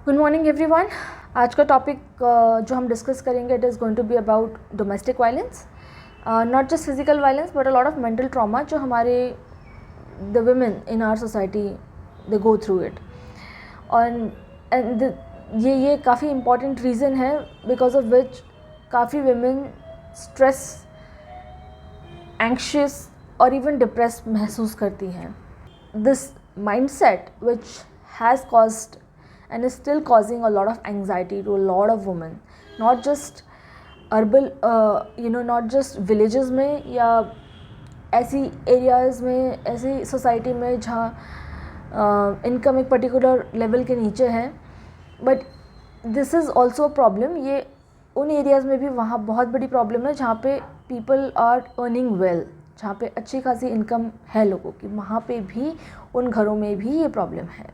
Good morning everyone. आज का topic जो हम डिस्कस करेंगे it is going to be about domestic violence, not just physical violence but a lot of mental trauma जो हमारे the women in our society they go through it. और ये काफ़ी इम्पॉर्टेंट रीज़न है because of which काफ़ी women stress, anxious और even depress महसूस करती हैं। This mindset which has caused and is still causing a lot of anxiety to a lot of women, not just urban not just villages में या ऐसी areas में, ऐसी सोसाइटी में जहाँ इनकम एक पर्टिकुलर लेवल के नीचे है, but this is also a problem. ये उन एरियाज़ में भी वहाँ बहुत बड़ी प्रॉब्लम है जहाँ पे पीपल आर अर्निंग वेल, जहाँ पे अच्छी खासी इनकम है लोगों की, वहाँ पे भी उन घरों में भी ये प्रॉब्लम है।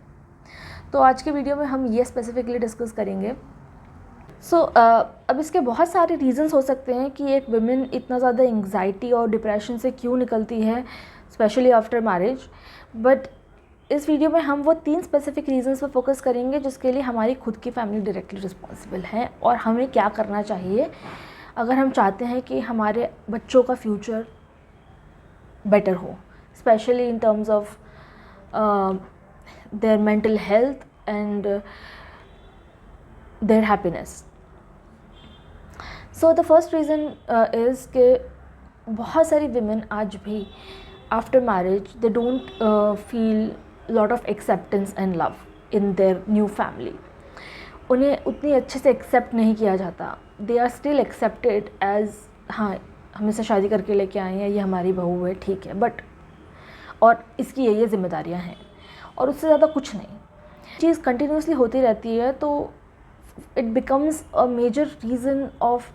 तो आज के वीडियो में हम ये स्पेसिफिकली डिस्कस करेंगे। अब इसके बहुत सारे रीज़न्स हो सकते हैं कि एक वुमेन इतना ज़्यादा एंग्जाइटी और डिप्रेशन से क्यों निकलती है, स्पेशली आफ्टर मैरिज। बट इस वीडियो में हम वो 3 स्पेसिफिक रीज़न्स पर फोकस करेंगे जिसके लिए हमारी खुद की फैमिली डायरेक्टली रिस्पॉन्सिबल है और हमें क्या करना चाहिए अगर हम चाहते हैं कि हमारे बच्चों का फ्यूचर बेटर हो, specially in terms of their mental health and their happiness. So the first reason is कि बहुत सारी women आज भी after marriage they don't feel lot of acceptance and love in their new family. उन्हें उतनी अच्छे से accept नहीं किया जाता. They are still accepted as हाँ हम इसे शादी करके लेके आए हैं, ये हमारी बहू है, ठीक है, बट और इसकी ये जिम्मेदारियाँ हैं और उससे ज़्यादा कुछ नहीं। चीज़ कंटिन्यूसली होती रहती है तो it becomes a major reason of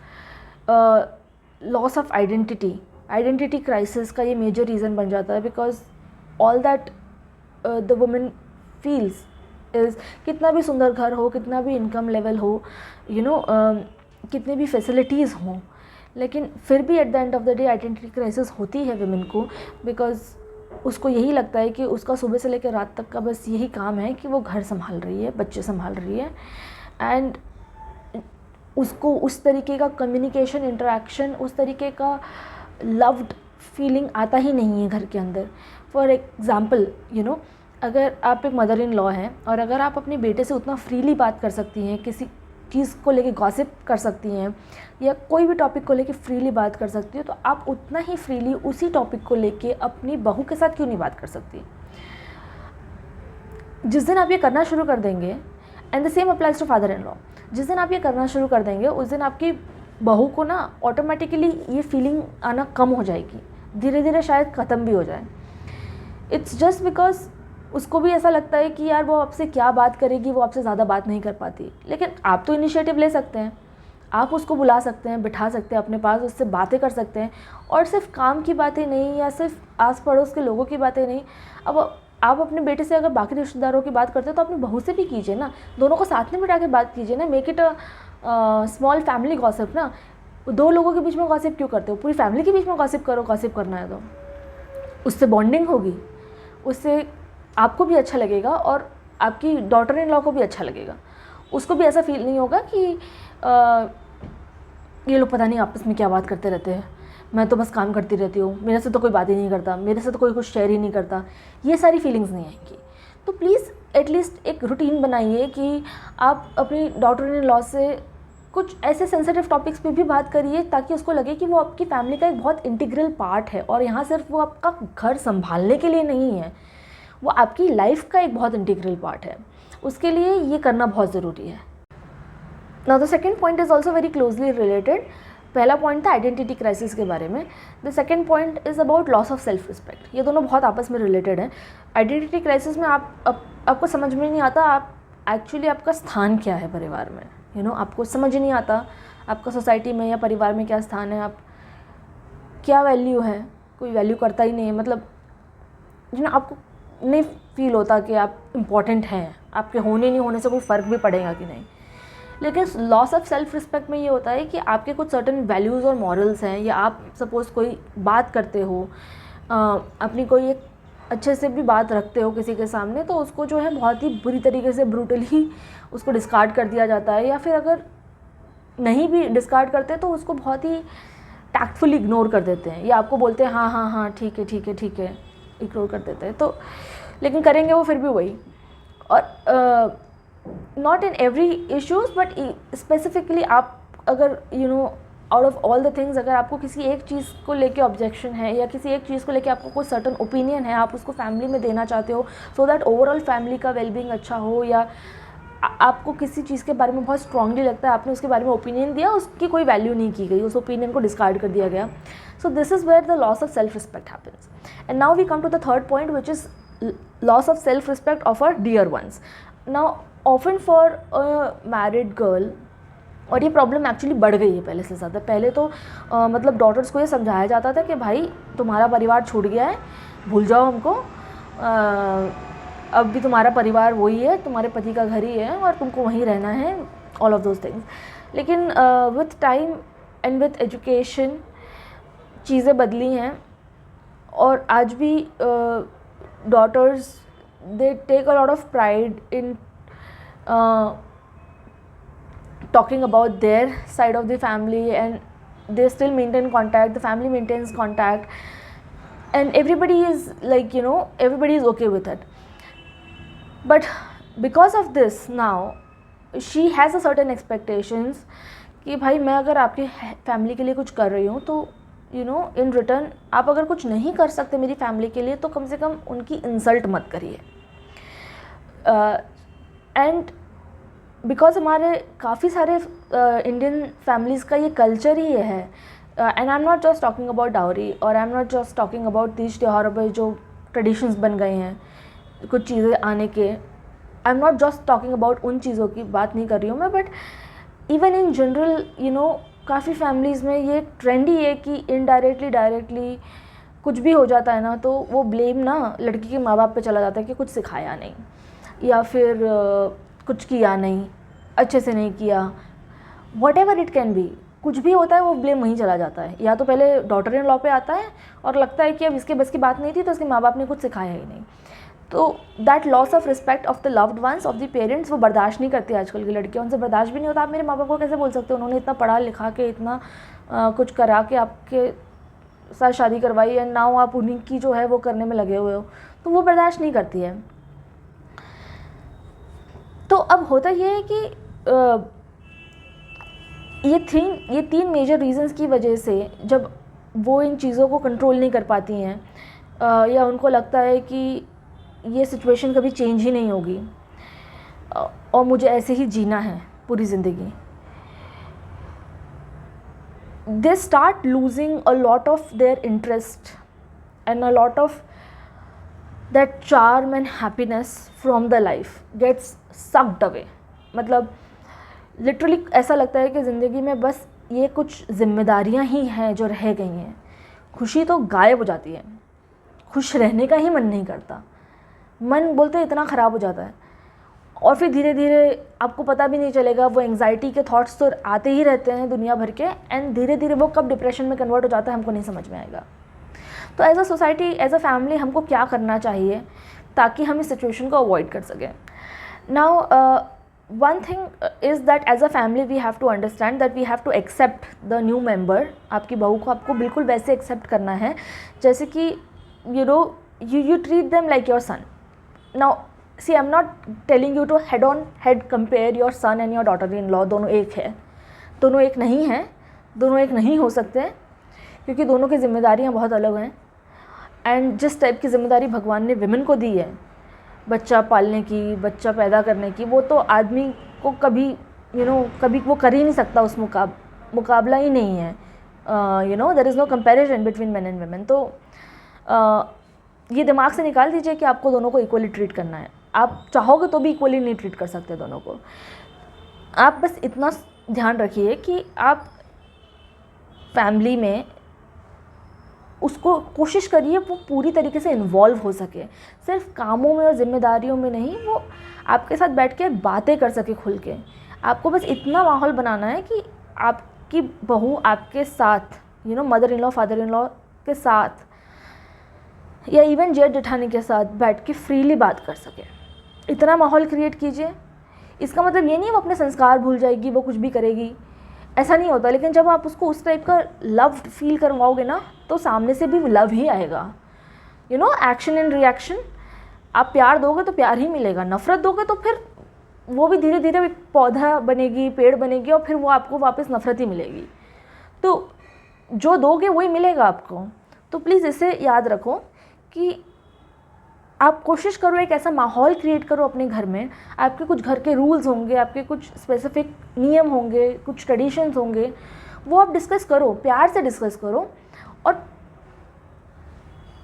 loss of identity crisis का ये मेजर रीज़न बन जाता है। Because all that the women feels is, कितना भी सुंदर घर हो, कितना भी इनकम लेवल हो, कितनी भी फैसिलिटीज़ हों, लेकिन फिर भी at the end of the day identity crisis होती है वुमेन को। बिकॉज उसको यही लगता है कि उसका सुबह से लेकर रात तक का बस यही काम है कि वो घर संभाल रही है, बच्चे संभाल रही है, एंड उसको उस तरीके का कम्युनिकेशन, इंटरेक्शन, उस तरीके का लव्ड फीलिंग आता ही नहीं है घर के अंदर। फॉर एग्ज़ाम्पल अगर आप एक मदर इन लॉ हैं और अगर आप अपने बेटे से उतना फ्रीली बात कर सकती हैं, किसी चीज़ को लेके गॉसिप कर सकती हैं या कोई भी टॉपिक को लेके फ्रीली बात कर सकती हो, तो आप उतना ही फ्रीली उसी टॉपिक को लेके अपनी बहू के साथ क्यों नहीं बात कर सकती। जिस दिन आप ये करना शुरू कर देंगे, and the same applies to father in law, जिस दिन आप ये करना शुरू कर देंगे उस दिन आपकी बहू को ना ऑटोमेटिकली ये फीलिंग आना कम हो जाएगी, धीरे धीरे शायद ख़त्म भी हो जाए। इट्स जस्ट बिकॉज उसको भी ऐसा लगता है कि यार वो आपसे क्या बात करेगी, वो आपसे ज़्यादा बात नहीं कर पाती। लेकिन आप तो इनिशिएटिव ले सकते हैं, आप उसको बुला सकते हैं, बिठा सकते हैं अपने पास, उससे बातें कर सकते हैं, और सिर्फ काम की बातें नहीं या सिर्फ आस पड़ोस के लोगों की बातें नहीं। अब आप अपने बेटे से अगर बाकी रिश्तेदारों की बात करते हो तो अपनी बहू से भी कीजिए ना, दोनों को साथ में बिठा के बात कीजिए ना। Make it a small family gossip ना। 2 लोगों के बीच में गॉसिप क्यों करते हो, पूरी फैमिली के बीच में गॉसिप करो। गॉसिप करना है तो उससे बॉन्डिंग होगी, उससे आपको भी अच्छा लगेगा और आपकी डॉटर इन लॉ को भी अच्छा लगेगा। उसको भी ऐसा फील नहीं होगा कि ये लोग पता नहीं आपस में क्या बात करते रहते हैं, मैं तो बस काम करती रहती हूँ, मेरे से तो कोई बात ही नहीं करता, मेरे से तो कोई कुछ शेयर ही नहीं करता। ये सारी फीलिंग्स नहीं आएंगी। तो प्लीज़ एटलीस्ट एक रूटीन बनाइए कि आप अपनी डॉटर इन लॉ से कुछ ऐसे सेंसिटिव टॉपिक्स पे भी बात करिए ताकि उसको लगे कि वो आपकी फैमिली का एक बहुत इंटीग्रल पार्ट है और यहाँ सिर्फ वो आपका घर संभालने के लिए नहीं है, वो आपकी लाइफ का एक बहुत इंटीग्रल पार्ट है। उसके लिए ये करना बहुत ज़रूरी है। Now the second point is also very closely related. पहला पॉइंट था आइडेंटिटी क्राइसिस के बारे में, the second point is about loss of self respect. ये दोनों बहुत आपस में रिलेटेड हैं। आइडेंटिटी क्राइसिस में आपको समझ में नहीं आता आप एक्चुअली आपका स्थान क्या है परिवार में। आपको समझ ही नहीं आता आपका सोसाइटी में या परिवार में क्या स्थान है, आप क्या वैल्यू है, कोई वैल्यू करता ही नहीं है। मतलब आपको नहीं फील होता कि आप इम्पॉर्टेंट हैं, आपके होने नहीं होने से कोई फ़र्क भी पड़ेगा कि नहीं। लेकिन लॉस ऑफ सेल्फ रिस्पेक्ट में ये होता है कि आपके कुछ सर्टन वैल्यूज़ और मॉरल्स हैं, या आप सपोज़ कोई बात करते हो, अपनी कोई एक अच्छे से भी बात रखते हो किसी के सामने, तो उसको जो है बहुत ही बुरी तरीके से ब्रूटली उसको डिस्कार्ड कर दिया जाता है, या फिर अगर नहीं भी डिस्कार्ड करते तो उसको बहुत ही टैक्टफुली इग्नोर कर देते हैं, या आपको बोलते हैं हाँ हाँ हाँ ठीक है ठीक है ठीक है, इग्नोर कर देते हैं। तो लेकिन करेंगे वो फिर भी वही। और not in every issues but specifically आप अगर out of all the things, अगर आपको किसी एक चीज़ को लेके ऑब्जेक्शन है या किसी एक चीज़ को लेके आपको कोई सर्टन ओपिनियन है, आप उसको फैमिली में देना चाहते हो सो दैट ओवरऑल फैमिली का वेलबींग अच्छा हो, या आपको किसी चीज़ के बारे में बहुत स्ट्रांगली लगता है, आपने उसके बारे में ओपिनियन दिया, उसकी कोई वैल्यू नहीं की गई, उस ओपिनियन को डिस्कार्ड कर दिया गया, so this is where the loss of self respect happens. And now we come to the third point which is loss of self respect of our dear ones. Now often for a married girl, और ये problem actually बढ़ गई है पहले से ज़्यादा। पहले तो मतलब डॉटर्स को ये समझाया जाता था कि भाई तुम्हारा परिवार छूट गया है, भूल जाओ हमको, अब भी तुम्हारा परिवार वही है, तुम्हारे पति का घर ही है और तुमको वहीं रहना है, ऑल ऑफ दोज थिंग्स। लेकिन with time and with education चीज़ें बदली हैं, और आज भी daughters they take a lot of pride in talking about their side of the family, and they still maintain contact, the family maintains contact, and everybody is like, everybody is okay with it. But because of this now she has a certain expectations कि भाई मैं अगर आपके family के लिए कुछ कर रही हूँ तो इन रिटर्न आप अगर कुछ नहीं कर सकते मेरी फैमिली के लिए तो कम से कम उनकी इंसल्ट मत करिए। एंड बिकॉज हमारे काफ़ी सारे इंडियन फैमिलीज़ का ये कल्चर ही है, and I am not just talking about dowry, और I am not just talking about Teej त्योहारों पर जो ट्रेडिशंस बन गए हैं कुछ चीज़ें आने के, आई am not just talking about उन चीज़ों की बात नहीं कर रही हूँ मैं, बट इवन इन जनरल काफ़ी फैमिलीज़ में ये ट्रेंड ही है कि इनडायरेक्टली डायरेक्टली कुछ भी हो जाता है ना तो वो ब्लेम ना लड़की के माँ बाप पे चला जाता है कि कुछ सिखाया नहीं, या फिर कुछ किया नहीं, अच्छे से नहीं किया, what ever it can be, कुछ भी होता है वो ब्लेम वहीं चला जाता है। या तो पहले डॉटर इन लॉ पे आता है और लगता है कि अब इसके बस की बात नहीं थी तो इसके माँ बाप ने कुछ सिखाया ही नहीं। तो that loss of respect of the loved ones of the parents वो बर्दाश्त नहीं करती आजकल की लड़कियाँ, उनसे बर्दाश्त भी नहीं होता। आप मेरे माँ बाप को कैसे बोल सकते हो, उन्होंने इतना पढ़ा लिखा के इतना कुछ करा के आपके साथ शादी करवाई, एंड नाउ आप उन्हीं की जो है वो करने में लगे हुए हो, तो वो बर्दाश्त नहीं करती है। तो अब होता ये है कि ये तीन मेजर रीज़न्स की वजह से जब वो इन चीज़ों को कंट्रोल नहीं कर पाती हैं, या उनको लगता है कि ये सिचुएशन कभी चेंज ही नहीं होगी और मुझे ऐसे ही जीना है पूरी ज़िंदगी, they start losing a lot of their interest and a lot of that charm and happiness from the life gets sucked away। मतलब लिटरली ऐसा लगता है कि ज़िंदगी में बस ये कुछ जिम्मेदारियां ही हैं जो रह गई हैं, खुशी तो गायब हो जाती है, खुश रहने का ही मन नहीं करता, मन बोलते इतना ख़राब हो जाता है, और फिर धीरे धीरे आपको पता भी नहीं चलेगा, वो एंग्जाइटी के थॉट्स तो आते ही रहते हैं दुनिया भर के, एंड धीरे धीरे वो कब डिप्रेशन में कन्वर्ट हो जाता है हमको नहीं समझ में आएगा। तो as a society, as a family हमको क्या करना चाहिए ताकि हम इस सिचुएशन को अवॉइड कर सकें। Now one thing is that as a family we have to understand that we have to accept the new member. आपकी बहू को आपको बिल्कुल वैसे एक्सेप्ट करना है जैसे कि you treat them like your son. Now see, I'm not telling you to head on head compare your son and your daughter-in-law, दोनों एक है, दोनों एक नहीं है, दोनों एक नहीं हो सकते, क्योंकि दोनों की जिम्मेदारियाँ बहुत अलग हैं। एंड जिस टाइप की जिम्मेदारी भगवान ने विमेन को दी है, बच्चा पालने की, बच्चा पैदा करने की, वो तो आदमी को कभी कभी वो कर ही नहीं सकता, उस मुकाबला ही नहीं है। There is no comparison between men and women. तो ये दिमाग से निकाल दीजिए कि आपको दोनों को इक्वली ट्रीट करना है। आप चाहोगे तो भी इक्वली नहीं ट्रीट कर सकते दोनों को। आप बस इतना ध्यान रखिए कि आप फैमिली में उसको कोशिश करिए वो पूरी तरीके से इन्वॉल्व हो सके, सिर्फ कामों में और जिम्मेदारियों में नहीं, वो आपके साथ बैठ के बातें कर सके खुल के। आपको बस इतना माहौल बनाना है कि आपकी बहू आपके साथ mother in law father in law के साथ या इवन जेठ जेठानी के साथ बैठ के फ्रीली बात कर सके, इतना माहौल क्रिएट कीजिए। इसका मतलब ये नहीं वो अपने संस्कार भूल जाएगी, वो कुछ भी करेगी, ऐसा नहीं होता। लेकिन जब आप उसको उस टाइप का लव फील करवाओगे ना, तो सामने से भी लव ही आएगा। You know, action and reaction. आप प्यार दोगे तो प्यार ही मिलेगा, नफ़रत दोगे तो फिर वो भी धीरे धीरे एक पौधा बनेगी, पेड़ बनेगी, और फिर वो आपको वापस नफ़रत ही मिलेगी। तो जो दोगे वही मिलेगा आपको। तो प्लीज़ इसे याद रखो कि आप कोशिश करो एक ऐसा माहौल क्रिएट करो अपने घर में। आपके कुछ घर के रूल्स होंगे, आपके कुछ स्पेसिफिक नियम होंगे, कुछ ट्रेडिशंस होंगे, वो आप डिस्कस करो, प्यार से डिस्कस करो। और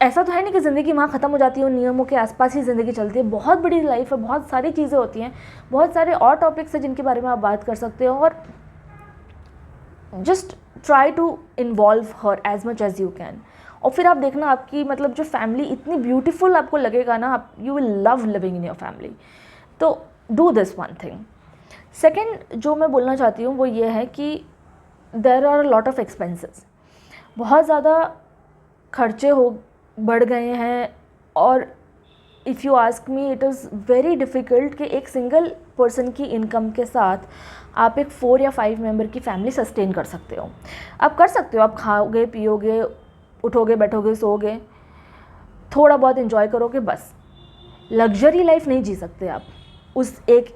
ऐसा तो है नहीं कि ज़िंदगी वहाँ ख़त्म हो जाती है, उन नियमों के आसपास ही ज़िंदगी चलती है। बहुत बड़ी लाइफ है, बहुत सारी चीज़ें होती हैं, बहुत सारे और टॉपिक्स हैं जिनके बारे में आप बात कर सकते हो। और just try to involve her as much as you can. और फिर आप देखना आपकी मतलब जो फैमिली इतनी ब्यूटीफुल आपको लगेगा ना, आप you will love living in your family. तो do this one thing. Second जो मैं बोलना चाहती हूँ वो ये है कि there are lot of expenses, बहुत ज़्यादा खर्चे बढ़ गए हैं। और if you ask me, it is very difficult कि एक सिंगल पर्सन की इनकम के साथ आप एक 4 या 5 मेंबर की फैमिली सस्टेन कर सकते हो। आप कर सकते हो, आप खाओगे, पियोगे, उठोगे, बैठोगे, सोओगे, थोड़ा बहुत एंजॉय करोगे, बस। लग्जरी लाइफ नहीं जी सकते आप उस एक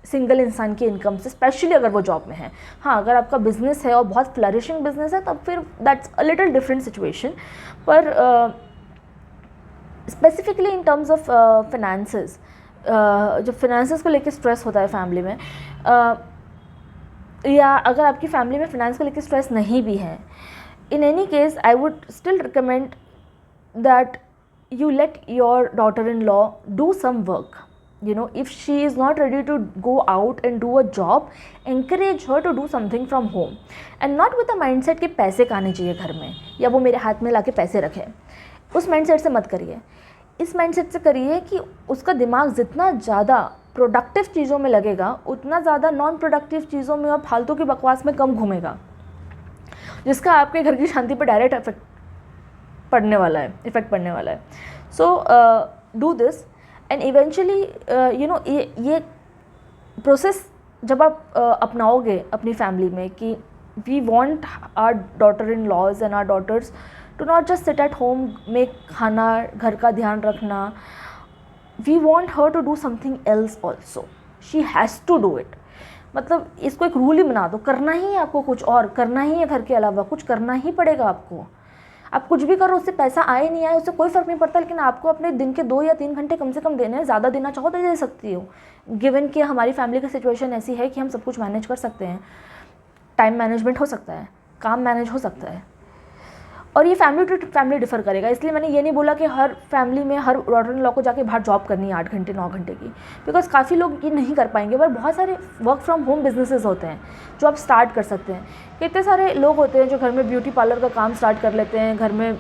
सिंगल इंसान की इनकम से, स्पेशली अगर वो जॉब में है। हाँ, अगर आपका बिजनेस है और बहुत फ्लरिशिंग बिजनेस है, तब फिर that's a little different situation. पर specifically in terms of finances, जब फिनेंसेस को लेके स्ट्रेस होता है फैमिली में, या अगर आपकी फैमिली में फिनेंस को लेके स्ट्रेस नहीं भी है, in any case I would still recommend that you let your daughter-in-law do some work. You know, if she is not ready to go out and do a job, encourage her to do something from home, and not with the mindset कि पैसे कहाने चाहिए घर में, या वो मेरे हाथ में लाके पैसे रखे। उस माइंडसेट से मत करिए। इस माइंडसेट से करिए कि उसका दिमाग जितना ज़्यादा प्रोडक्टिव चीज़ों में लगेगा, उतना ज़्यादा नॉन प्रोडक्टिव चीज़ों में और फालतू की बकवास में कम घूमेगा, जिसका आपके घर की शांति पर डायरेक्ट इफेक्ट पड़ने वाला है। So do this and eventually you know, ये प्रोसेस जब आप अपनाओगे अपनी फैमिली में कि we want our daughter in laws and our daughters to not just sit at home में खाना, घर का ध्यान रखना, we want her to do something else also, she has to do it. मतलब इसको एक रूल ही बना दो, करना ही है आपको, कुछ और करना ही है, घर के अलावा कुछ करना ही पड़ेगा आपको। आप कुछ भी करो, उससे पैसा आए नहीं आए उससे कोई फ़र्क नहीं पड़ता, लेकिन आपको अपने दिन के 2 या 3 घंटे कम से कम देने हैं। ज़्यादा देना चाहो तो दे सकती हो, गिवन कि हमारी फैमिली की सिचुएशन ऐसी है कि हम सब कुछ मैनेज कर सकते हैं। टाइम मैनेजमेंट हो सकता है, काम मैनेज हो सकता है। और ये फैमिली टू फैमिली डिफ़र करेगा, इसलिए मैंने ये नहीं बोला कि हर फैमिली में हर डॉटर इन लॉ को जाके बाहर जॉब करनी है 8 घंटे 9 घंटे की, बिकॉज काफ़ी लोग ये नहीं कर पाएंगे। पर बहुत सारे वर्क फ्रॉम होम बिजनेसेस होते हैं जो आप स्टार्ट कर सकते हैं। कितने सारे लोग होते हैं जो घर में ब्यूटी पार्लर का काम स्टार्ट कर लेते हैं, घर में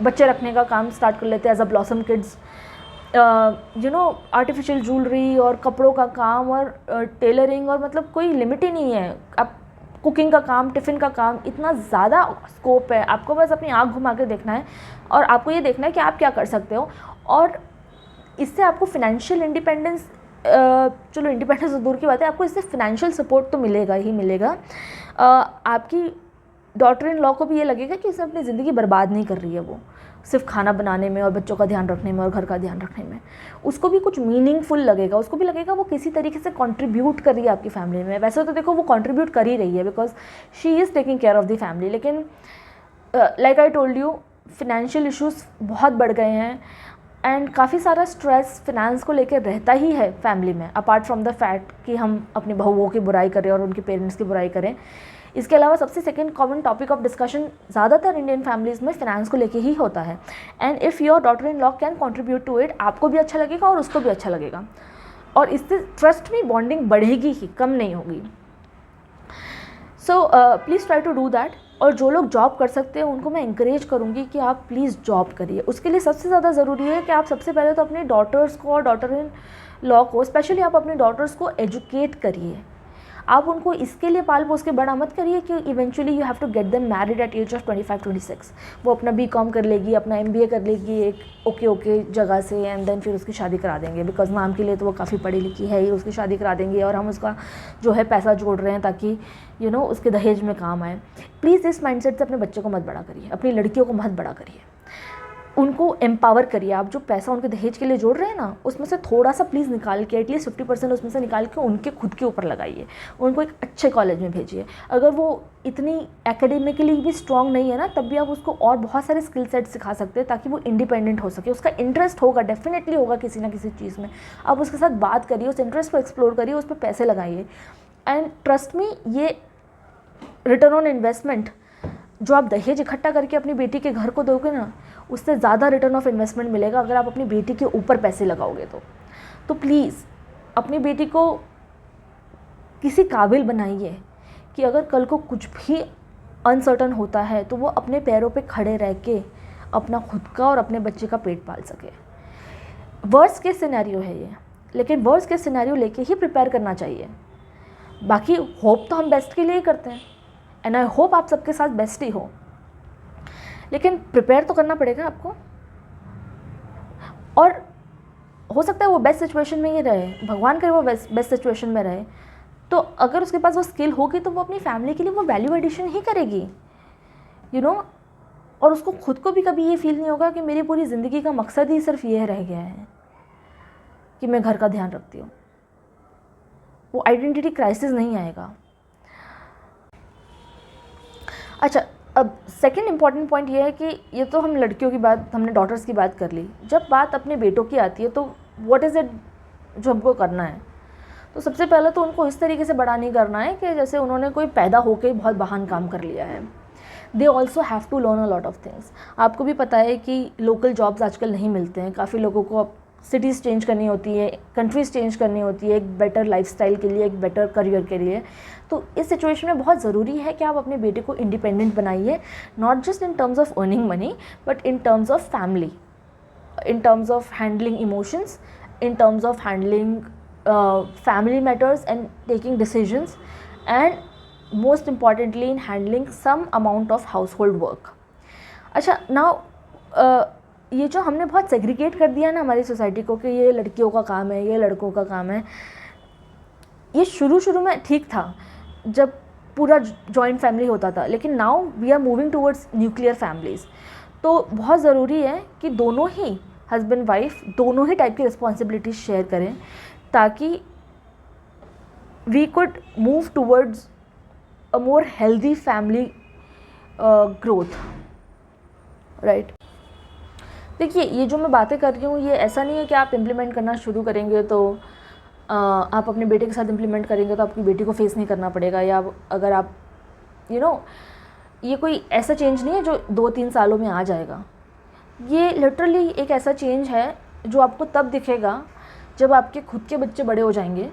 बच्चे रखने का काम स्टार्ट कर लेते हैं as a blossom kids, you know, artificial jewellery और कपड़ों का काम और टेलरिंग, और मतलब कोई लिमिट ही नहीं है। आप कुकिंग का काम, टिफ़िन का काम, इतना ज़्यादा स्कोप है। आपको बस अपनी आँख घुमा के देखना है और आपको ये देखना है कि आप क्या कर सकते हो। और इससे आपको फिनेंशियल इंडिपेंडेंस, चलो इंडिपेंडेंस तो दूर की बात है, आपको इससे फिनेंशियल सपोर्ट तो मिलेगा ही मिलेगा। आपकी डॉटर इन लॉ को भी ये लगेगा कि इसे अपनी ज़िंदगी बर्बाद नहीं कर रही है, वो सिर्फ खाना बनाने में और बच्चों का ध्यान रखने में और घर का ध्यान रखने में। उसको भी कुछ मीनिंगफुल लगेगा, उसको भी लगेगा वो किसी तरीके से कंट्रीब्यूट कर रही है आपकी फैमिली में। वैसे तो देखो वो कंट्रीब्यूट कर ही रही है because she is taking care of the family, लेकिन like I told you, financial issues बहुत बढ़ गए हैं एंड काफ़ी सारा स्ट्रेस फिनेंस को लेकर रहता ही है फैमिली में, अपार्ट फ्रॉम द फैक्ट कि हम अपनी बहुओं की बुराई करें और उनके पेरेंट्स की बुराई करें। इसके अलावा सबसे second common topic of discussion ज़्यादातर इंडियन फैमिलीज़ में फिनेंस को लेके ही होता है। And if your daughter in law can contribute to it, आपको भी अच्छा लगेगा और उसको भी अच्छा लगेगा, और इससे ट्रस्ट में बॉन्डिंग बढ़ेगी ही, कम नहीं होगी। So please try to do that. और जो लोग जॉब कर सकते हैं उनको मैं इंकरेज करूँगी कि आप प्लीज़ जॉब करिए। उसके लिए सबसे ज़्यादा ज़रूरी है कि आप सबसे पहले तो अपनी डॉटर्स को और डॉटर इन लॉ को, स्पेशली आप अपनी डॉटर्स को एजुकेट करिए। आप उनको इसके लिए पाल पोस के बड़ा मत करिए कि eventually you have to get them married at age of 25-26। वो अपना बीकॉम कर लेगी, अपना MBA कर लेगी एक ओके जगह से, एंड देन फिर उसकी शादी करा देंगे, बिकॉज नाम के लिए तो वो काफ़ी पढ़ी लिखी है ही, उसकी शादी करा देंगे और हम उसका जो है पैसा जोड़ रहे हैं ताकि उसके दहेज में काम आए। प्लीज़ इस माइंडसेट से अपने बच्चे को मत बड़ा करिए, अपनी लड़कियों को मत बड़ा करिए, उनको एम्पावर करिए। आप जो पैसा उनके दहेज के लिए जोड़ रहे हैं ना, उसमें से थोड़ा सा प्लीज़ निकाल के, एटलीस्ट 50% उसमें से निकाल के उनके खुद के ऊपर लगाइए, उनको एक अच्छे कॉलेज में भेजिए। अगर वो इतनी एकेडमिकली भी स्ट्रांग नहीं है ना, तब भी आप उसको और बहुत सारे स्किल सेट सिखा सकते हैं ताकि वो इंडिपेंडेंट हो सके। उसका इंटरेस्ट होगा, डेफिनेटली होगा किसी ना किसी चीज़ में, आप उसके साथ बात करिए, उस इंटरेस्ट को एक्सप्लोर करिए, उस पर पैसे लगाइए, एंड ट्रस्ट मी, ये रिटर्न ऑन इन्वेस्टमेंट जो आप दहेज इकट्ठा करके अपनी बेटी के घर को दोगे ना, उससे ज़्यादा रिटर्न ऑफ इन्वेस्टमेंट मिलेगा अगर आप अपनी बेटी के ऊपर पैसे लगाओगे तो प्लीज़ अपनी बेटी को किसी काबिल बनाइए कि अगर कल को कुछ भी अनसर्टन होता है तो वो अपने पैरों पे खड़े रह के अपना खुद का और अपने बच्चे का पेट पाल सके। वर्स्ट केस सिनेरियो है ये, लेकिन वर्स्ट केस सिनेरियो लेके ही प्रिपेयर करना चाहिए। बाकी होप तो हम बेस्ट के लिए ही करते हैं, एंड आई होप आप सबके साथ बेस्ट ही हो, लेकिन प्रिपेयर तो करना पड़ेगा आपको। और हो सकता है वो बेस्ट सिचुएशन में ही रहे, भगवान करे वो बेस्ट सिचुएशन में रहे, तो अगर उसके पास वो स्किल होगी तो वो अपनी फैमिली के लिए वो वैल्यू एडिशन ही करेगी, और उसको खुद को भी कभी ये फील नहीं होगा कि मेरी पूरी ज़िंदगी का मकसद ही सिर्फ ये रह गया है कि मैं घर का ध्यान रखती हूँ। वो आइडेंटिटी क्राइसिस नहीं आएगा। अच्छा, अब सेकंड इम्पॉर्टेंट पॉइंट ये है कि ये तो हम लड़कियों की बात, हमने डॉटर्स की बात कर ली, जब बात अपने बेटों की आती है तो व्हाट इज़ इट जो हमको करना है। तो सबसे पहले तो उनको इस तरीके से बड़ा नहीं करना है कि जैसे उन्होंने कोई पैदा होकर बहुत महान काम कर लिया है। They also have to learn a lot of things. आपको भी पता है कि लोकल जॉब्स आजकल नहीं मिलते हैं, काफ़ी लोगों को सिटीज़ चेंज करनी होती है, कंट्रीज़ चेंज करनी होती है एक बेटर लाइफस्टाइल के लिए, एक बेटर करियर के लिए। तो इस सिचुएशन में बहुत ज़रूरी है कि आप अपने बेटे को इंडिपेंडेंट बनाइए, not just in terms of earning money but in terms of family, in terms of handling emotions, in terms of handling family matters and taking decisions, and most importantly in handling some amount of household work. अच्छा, now ये जो हमने बहुत segregate कर दिया ना हमारी society को कि ये लड़कियों का काम है, ये लड़कों का काम है, ये शुरू में ठीक था जब पूरा जॉइंट फैमिली होता था, लेकिन now we are moving towards nuclear families. तो बहुत ज़रूरी है कि दोनों ही हस्बैंड वाइफ दोनों ही टाइप की रिस्पॉन्सिबिलिटीज शेयर करें ताकि we could move towards a more healthy family growth, right. देखिए, ये जो मैं बातें कर रही हूँ ये ऐसा नहीं है कि आप इम्प्लीमेंट करना शुरू करेंगे तो आप अपने बेटे के साथ इम्प्लीमेंट करेंगे तो आपकी बेटी को फेस नहीं करना पड़ेगा, या अगर आप ये कोई ऐसा चेंज नहीं है जो 2-3 सालों में आ जाएगा। ये लिटरली एक ऐसा चेंज है जो आपको तब दिखेगा जब आपके खुद के बच्चे बड़े हो जाएंगे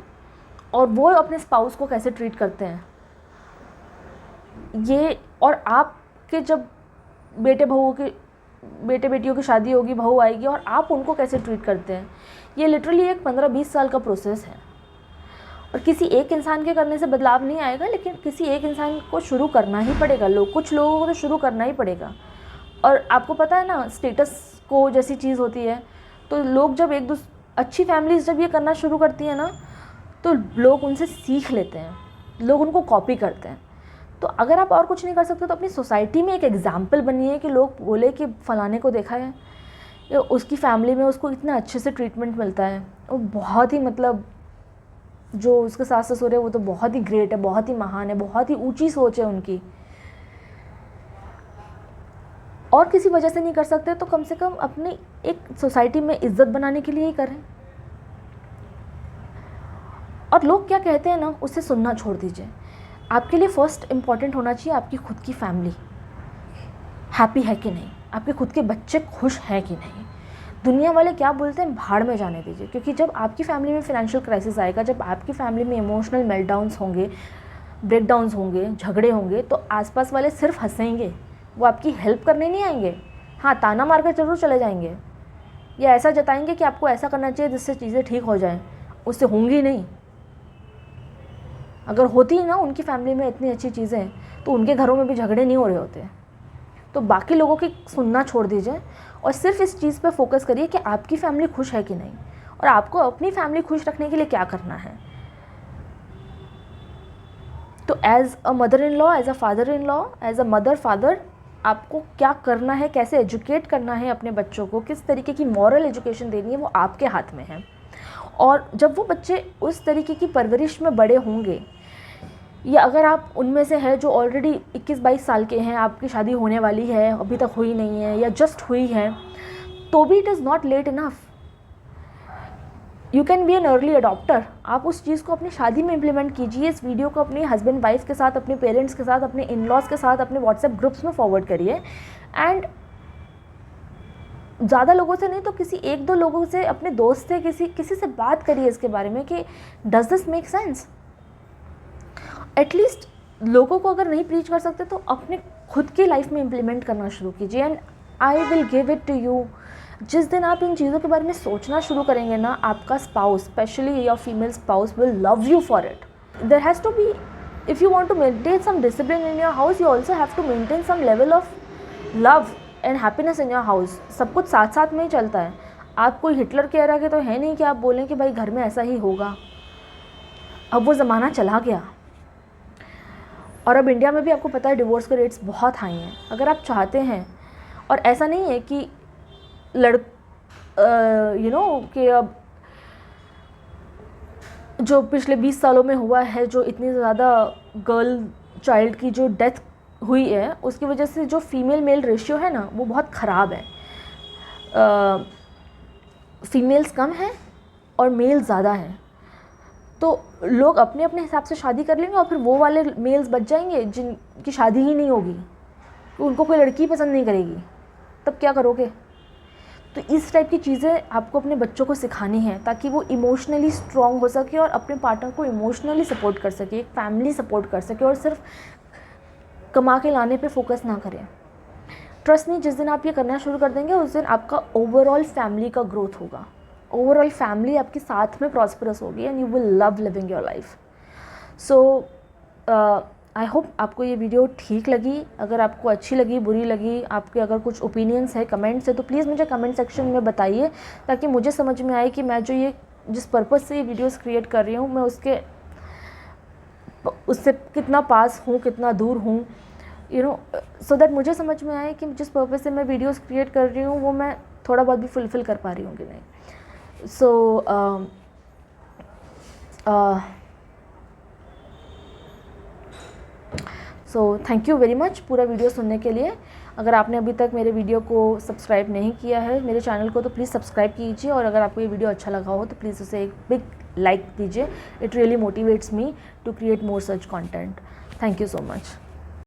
और वो अपने स्पाउस को कैसे ट्रीट करते हैं ये, और आपके जब बेटे बेटियों की शादी होगी, बहू आएगी और आप उनको कैसे ट्रीट करते हैं, ये लिटरली एक 15-20 साल का प्रोसेस है। और किसी एक इंसान के करने से बदलाव नहीं आएगा, लेकिन किसी एक इंसान को शुरू करना ही पड़ेगा। कुछ लोगों को तो शुरू करना ही पड़ेगा। और आपको पता है ना, स्टेटस को जैसी चीज़ होती है, तो लोग जब अच्छी फैमिलीज जब ये करना शुरू करती है ना, तो लोग उनसे सीख लेते हैं, लोग उनको कॉपी करते हैं। तो अगर आप और कुछ नहीं कर सकते तो अपनी सोसाइटी में एक एग्जाम्पल बनिए कि लोग बोले कि फ़लाने को देखा है, या उसकी फैमिली में उसको इतना अच्छे से ट्रीटमेंट मिलता है, वो बहुत ही मतलब जो उसके सास ससुर है वो तो बहुत ही ग्रेट है, बहुत ही महान है, बहुत ही ऊंची सोच है उनकी। और किसी वजह से नहीं कर सकते तो कम से कम अपनी एक सोसाइटी में इज्जत बनाने के लिए ही करें। और लोग क्या कहते हैं ना, उससे सुनना छोड़ दीजिए। आपके लिए फर्स्ट इम्पॉर्टेंट होना चाहिए आपकी खुद की फैमिली हैप्पी है कि नहीं, आपके खुद के बच्चे खुश हैं कि नहीं। दुनिया वाले क्या बोलते हैं भाड़ में जाने दीजिए, क्योंकि जब आपकी फैमिली में फाइनेंशियल क्राइसिस आएगा, जब आपकी फैमिली में इमोशनल मेल्टडाउन्स होंगे, ब्रेकडाउन्स होंगे, झगड़े होंगे, तो आसपास वाले सिर्फ हंसेंगे, वो आपकी हेल्प करने नहीं आएंगे। हाँ, ताना मार कर जरूर चले जाएंगे, या ऐसा जताएंगे कि आपको ऐसा करना चाहिए जिससे चीज़ें ठीक हो जाएं, उससे होंगी नहीं। अगर होती ना उनकी फैमिली में इतनी अच्छी चीज़ें, तो उनके घरों में भी झगड़े नहीं हो रहे होते। तो बाकी लोगों की सुनना छोड़ दीजिए और सिर्फ इस चीज़ पे फोकस करिए कि आपकी फैमिली खुश है कि नहीं, और आपको अपनी फैमिली खुश रखने के लिए क्या करना है। तो as a mother in law, as a father in law, as a mother father, आपको क्या करना है, कैसे एजुकेट करना है अपने बच्चों को, किस तरीके की मॉरल एजुकेशन देनी है, वो आपके हाथ में है। और जब वो बच्चे उस तरीके की परवरिश में बड़े होंगे, या अगर आप उनमें से है जो ऑलरेडी 21-22 साल के हैं, आपकी शादी होने वाली है, अभी तक हुई नहीं है या जस्ट हुई है, तो भी it is not let enough. You can be an early adopter. आप उस चीज़ को अपनी शादी में इम्प्लीमेंट कीजिए। इस वीडियो को अपने हस्बैंड वाइफ के साथ, अपने पेरेंट्स के साथ, अपने इन लॉज के साथ, अपने व्हाट्सएप ग्रुप्स में फॉरवर्ड करिए। एंड ज़्यादा लोगों से नहीं तो किसी 1-2 लोगों से, अपने दोस्त से, किसी से बात करिए इसके बारे में कि does this make sense. At least लोगों को अगर नहीं प्रीच कर सकते तो अपने खुद की लाइफ में इम्प्लीमेंट करना शुरू कीजिए। And I will give it to you, जिस दिन आप इन चीज़ों के बारे में सोचना शुरू करेंगे ना, आपका spouse, specially your female spouse, will love you for it. There has to be, if you want to maintain some discipline in your house, you also have to maintain some level of love and happiness in your house. सब कुछ साथ साथ में ही चलता है। आप कोई Hitler कह रहा के तो है नहीं कि आप बोलें कि भाई घर में ऐसा ही होगा। अब वो ज़माना चला गया। और अब इंडिया में भी आपको पता है डिवोर्स के रेट्स बहुत हाई हैं। अगर आप चाहते हैं, और ऐसा नहीं है कि कि अब जो पिछले 20 सालों में हुआ है, जो इतनी ज़्यादा गर्ल चाइल्ड की जो डेथ हुई है, उसकी वजह से जो फीमेल मेल रेशियो है ना, वो बहुत ख़राब है। फीमेल्स कम हैं और मेल ज़्यादा हैं। तो लोग अपने अपने हिसाब से शादी कर लेंगे और फिर वो वाले मेल्स बच जाएंगे जिनकी शादी ही नहीं होगी, तो उनको कोई लड़की पसंद नहीं करेगी। तब क्या करोगे? तो इस टाइप की चीज़ें आपको अपने बच्चों को सिखानी है ताकि वो इमोशनली स्ट्रॉन्ग हो सके और अपने पार्टनर को इमोशनली सपोर्ट कर सके, एक फैमिली सपोर्ट कर सके, और सिर्फ कमा के लाने पे फोकस ना करें। ट्रस्ट मी, जिस दिन आप ये करना शुरू कर देंगे, उस दिन आपका ओवरऑल फैमिली का ग्रोथ होगा। ओवरऑल फैमिली आपके साथ में प्रॉस्परस होगी and you will love living your life. So I hope आपको ये वीडियो ठीक लगी। अगर आपको अच्छी लगी, बुरी लगी, आपके अगर कुछ ओपिनियंस है, कमेंट्स है, तो प्लीज़ मुझे कमेंट सेक्शन में बताइए, ताकि मुझे समझ में आए कि मैं जिस पर्पज़ से ये वीडियोस क्रिएट कर रही हूँ, मैं उससे कितना पास हूँ, कितना दूर हूँ, सो दैट मुझे समझ में आए कि जिस पर्पज़ से मैं वीडियोस क्रिएट कर रही हूँ वो मैं थोड़ा बहुत भी फुलफ़िल कर पा रही हूँ कि नहीं। So thank you very much पूरा वीडियो सुनने के लिए। अगर आपने अभी तक मेरे वीडियो को सब्सक्राइब नहीं किया है, मेरे चैनल को, तो प्लीज़ सब्सक्राइब कीजिए। और अगर आपको ये वीडियो अच्छा लगा हो तो प्लीज़ उसे एक बिग लाइक दीजिए। It really motivates me to create more such content. Thank you so much.